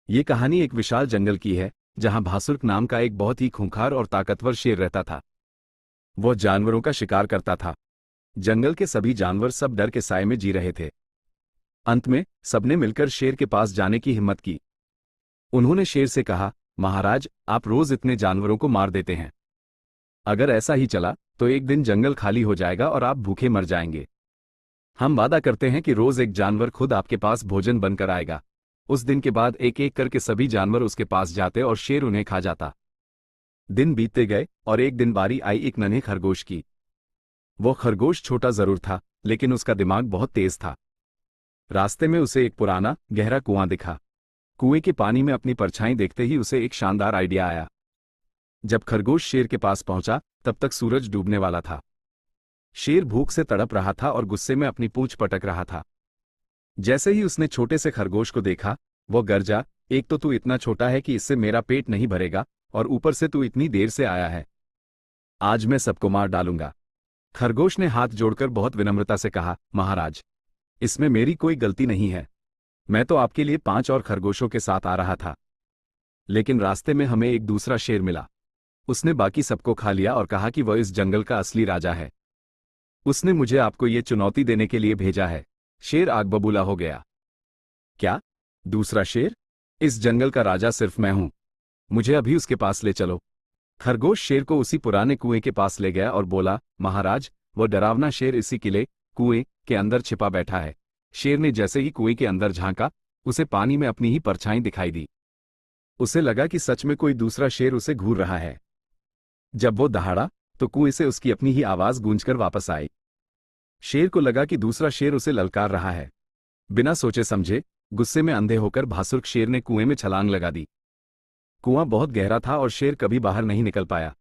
ये कहानी एक विशाल जंगल की है, जहां भासुर नाम का एक बहुत ही खूंखार और ताकतवर शेर रहता था। वह जानवरों का शिकार करता था। जंगल के सभी जानवर सब डर के साए में जी रहे थे। अंत में सबने मिलकर शेर के पास जाने की हिम्मत की। उन्होंने शेर से कहा, महाराज, आप रोज इतने जानवरों को मार देते हैं। अगर ऐसा ही चला तो एक दिन जंगल खाली हो जाएगा और आप भूखे मर जाएंगे। हम वादा करते हैं कि रोज एक जानवर खुद आपके पास भोजन बनकर आएगा। उस दिन के बाद एक एक करके सभी जानवर उसके पास जाते और शेर उन्हें खा जाता। दिन बीतते गए और एक दिन बारी आई एक नन्हे खरगोश की। वो खरगोश छोटा जरूर था, लेकिन उसका दिमाग बहुत तेज था। रास्ते में उसे एक पुराना गहरा कुआं दिखा। कुएं के पानी में अपनी परछाई देखते ही उसे एक शानदार आइडिया आया। जब खरगोश शेर के पास पहुंचा तब तक सूरज डूबने वाला था। शेर भूख से तड़प रहा था और गुस्से में अपनी पूंछ पटक रहा था। जैसे ही उसने छोटे से खरगोश को देखा, वो गरजा, एक तो तू इतना छोटा है कि इससे मेरा पेट नहीं भरेगा, और ऊपर से तू इतनी देर से आया है। आज मैं सबको मार डालूंगा। खरगोश ने हाथ जोड़कर बहुत विनम्रता से कहा, महाराज, इसमें मेरी कोई गलती नहीं है। मैं तो आपके लिए 5 और खरगोशों के साथ आ रहा था, लेकिन रास्ते में हमें एक दूसरा शेर मिला। उसने बाकी सबको खा लिया और कहा कि वह इस जंगल का असली राजा है। उसने मुझे आपको ये चुनौती देने के लिए भेजा है। शेर आग बबूला हो गया। क्या? दूसरा शेर? इस जंगल का राजा सिर्फ मैं हूं। मुझे अभी उसके पास ले चलो। खरगोश शेर को उसी पुराने कुएं के पास ले गया और बोला, महाराज, वो डरावना शेर इसी किले कुएं के अंदर छिपा बैठा है। शेर ने जैसे ही कुएं के अंदर झांका, उसे पानी में अपनी ही परछाई दिखाई दी। उसे लगा कि सच में कोई दूसरा शेर उसे घूर रहा है। जब वो दहाड़ा तो कुएं से उसकी अपनी ही आवाज गूंजकर वापस आई। शेर को लगा कि दूसरा शेर उसे ललकार रहा है। बिना सोचे समझे, गुस्से में अंधे होकर भासुर शेर ने कुएं में छलांग लगा दी। कुआं बहुत गहरा था और शेर कभी बाहर नहीं निकल पाया।